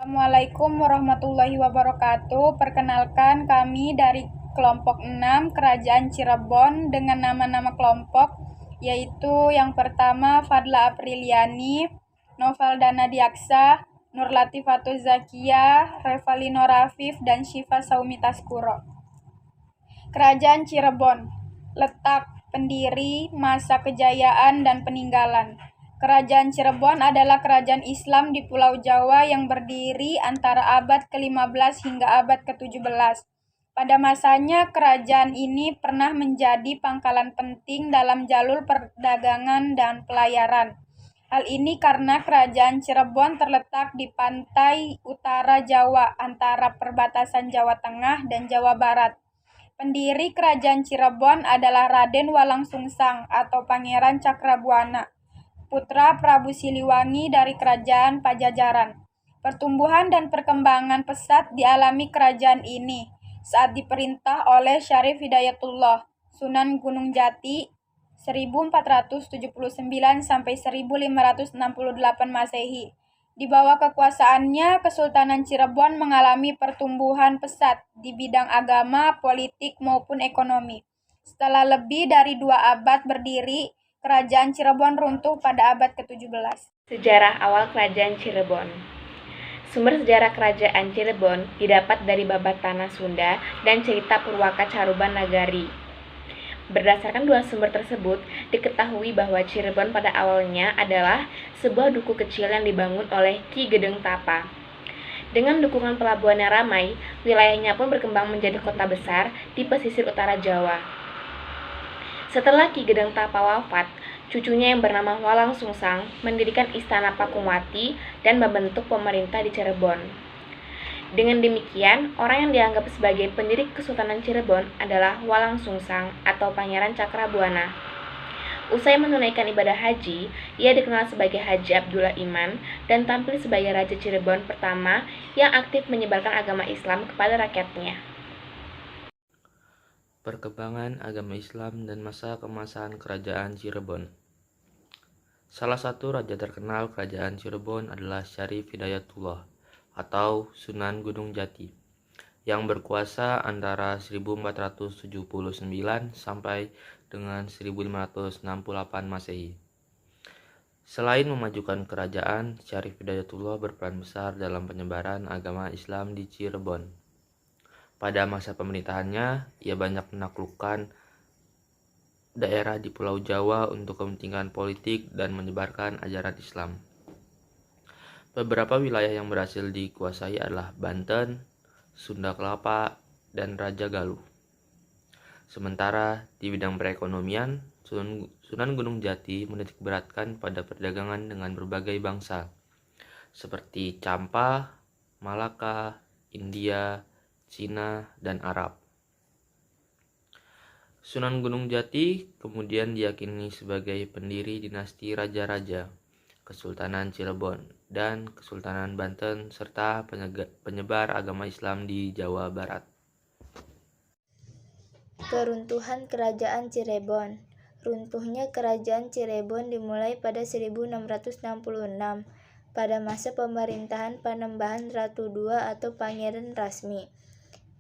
Assalamualaikum warahmatullahi wabarakatuh. Perkenalkan kami dari kelompok 6 Kerajaan Cirebon dengan nama-nama kelompok yaitu yang pertama Fadla Apriliani, Novaldana Diaksa, Nur Latifatul Zakiyah, Revalino Rafif, dan Syifa Saumi Taskuro. Kerajaan Cirebon, letak, pendiri, masa kejayaan, dan peninggalan. Kerajaan Cirebon adalah kerajaan Islam di Pulau Jawa yang berdiri antara abad ke-15 hingga abad ke-17. Pada masanya, kerajaan ini pernah menjadi pangkalan penting dalam jalur perdagangan dan pelayaran. Hal ini karena kerajaan Cirebon terletak di pantai utara Jawa antara perbatasan Jawa Tengah dan Jawa Barat. Pendiri kerajaan Cirebon adalah Raden Walang Sungsang atau Pangeran Cakrabuana, putra Prabu Siliwangi dari kerajaan Pajajaran. Pertumbuhan dan perkembangan pesat dialami kerajaan ini saat diperintah oleh Syarif Hidayatullah, Sunan Gunung Jati 1479 sampai 1568 Masehi. Di bawah kekuasaannya, Kesultanan Cirebon mengalami pertumbuhan pesat di bidang agama, politik, maupun ekonomi. Setelah lebih dari 2 abad berdiri, Kerajaan Cirebon runtuh pada abad ke-17. Sejarah awal Kerajaan Cirebon. Sumber sejarah Kerajaan Cirebon didapat dari Babat Tanah Sunda dan cerita Purwaka Caruban Nagari. Berdasarkan dua sumber tersebut, diketahui bahwa Cirebon pada awalnya adalah sebuah duku kecil yang dibangun oleh Ki Gedeng Tapa. Dengan dukungan pelabuhan yang ramai, wilayahnya pun berkembang menjadi kota besar di pesisir utara Jawa. Setelah Ki Gedeng Tapa wafat, cucunya yang bernama Walang Sungsang mendirikan Istana Pakumwati dan membentuk pemerintah di Cirebon. Dengan demikian, orang yang dianggap sebagai pendiri Kesultanan Cirebon adalah Walang Sungsang atau Pangeran Cakrabuana. Usai menunaikan ibadah haji, ia dikenal sebagai Haji Abdullah Iman dan tampil sebagai Raja Cirebon pertama yang aktif menyebarkan agama Islam kepada rakyatnya. Perkembangan agama Islam dan masa keemasan Kerajaan Cirebon. Salah satu raja terkenal Kerajaan Cirebon adalah Syarif Hidayatullah atau Sunan Gunung Jati yang berkuasa antara 1479 sampai dengan 1568 Masehi. Selain memajukan kerajaan, Syarif Hidayatullah berperan besar dalam penyebaran agama Islam di Cirebon. Pada masa pemerintahannya, ia banyak menaklukkan daerah di Pulau Jawa untuk kepentingan politik dan menyebarkan ajaran Islam. Beberapa wilayah yang berhasil dikuasai adalah Banten, Sunda Kelapa, dan Raja Galuh. Sementara di bidang perekonomian, Sunan Gunung Jati menitikberatkan pada perdagangan dengan berbagai bangsa, seperti Campa, Malaka, India, Cina, dan Arab. Sunan Gunung Jati kemudian diyakini sebagai pendiri dinasti raja-raja, Kesultanan Cirebon, dan Kesultanan Banten, serta penyebar agama Islam di Jawa Barat. Keruntuhan Kerajaan Cirebon. Runtuhnya Kerajaan Cirebon dimulai pada 1666 pada masa pemerintahan Panembahan Ratu II atau Pangeran Rasmi.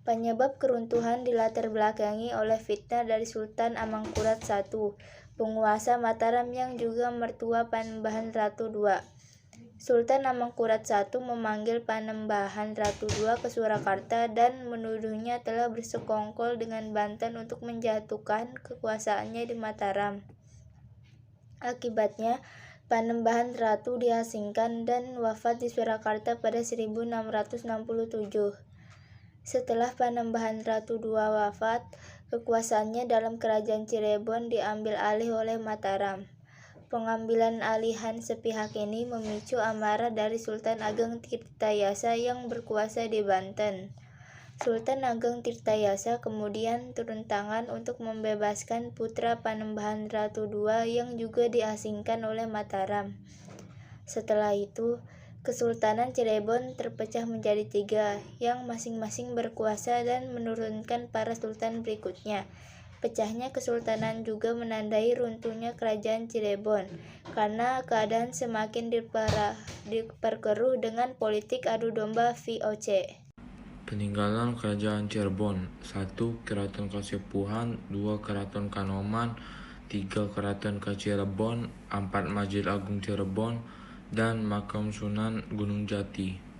Penyebab keruntuhan dilatar belakangi oleh fitnah dari Sultan Amangkurat I, penguasa Mataram yang juga mertua Panembahan Ratu II. Sultan Amangkurat I memanggil Panembahan Ratu II ke Surakarta dan menuduhnya telah bersekongkol dengan Banten untuk menjatuhkan kekuasaannya di Mataram. Akibatnya, Panembahan Ratu diasingkan dan wafat di Surakarta pada 1667. Setelah Panembahan Ratu II wafat, kekuasaannya dalam Kerajaan Cirebon diambil alih oleh Mataram. Pengambilan alihan sepihak ini memicu amarah dari Sultan Ageng Tirtayasa yang berkuasa di Banten. Sultan Ageng Tirtayasa kemudian turun tangan untuk membebaskan putra Panembahan Ratu II yang juga diasingkan oleh Mataram. Setelah itu, Kesultanan Cirebon terpecah menjadi 3, yang masing-masing berkuasa dan menurunkan para sultan berikutnya, Pecahnya kesultanan juga menandai runtuhnya kerajaan Cirebon, karena keadaan semakin diperkeruh dengan politik adu domba VOC. Peninggalan Kerajaan Cirebon: 1. Keraton Kasepuhan, 2. Keraton Kanoman, 3. Keraton Kacirebon, 4. Masjid Agung Cirebon, dan Makam Sunan Gunung Jati.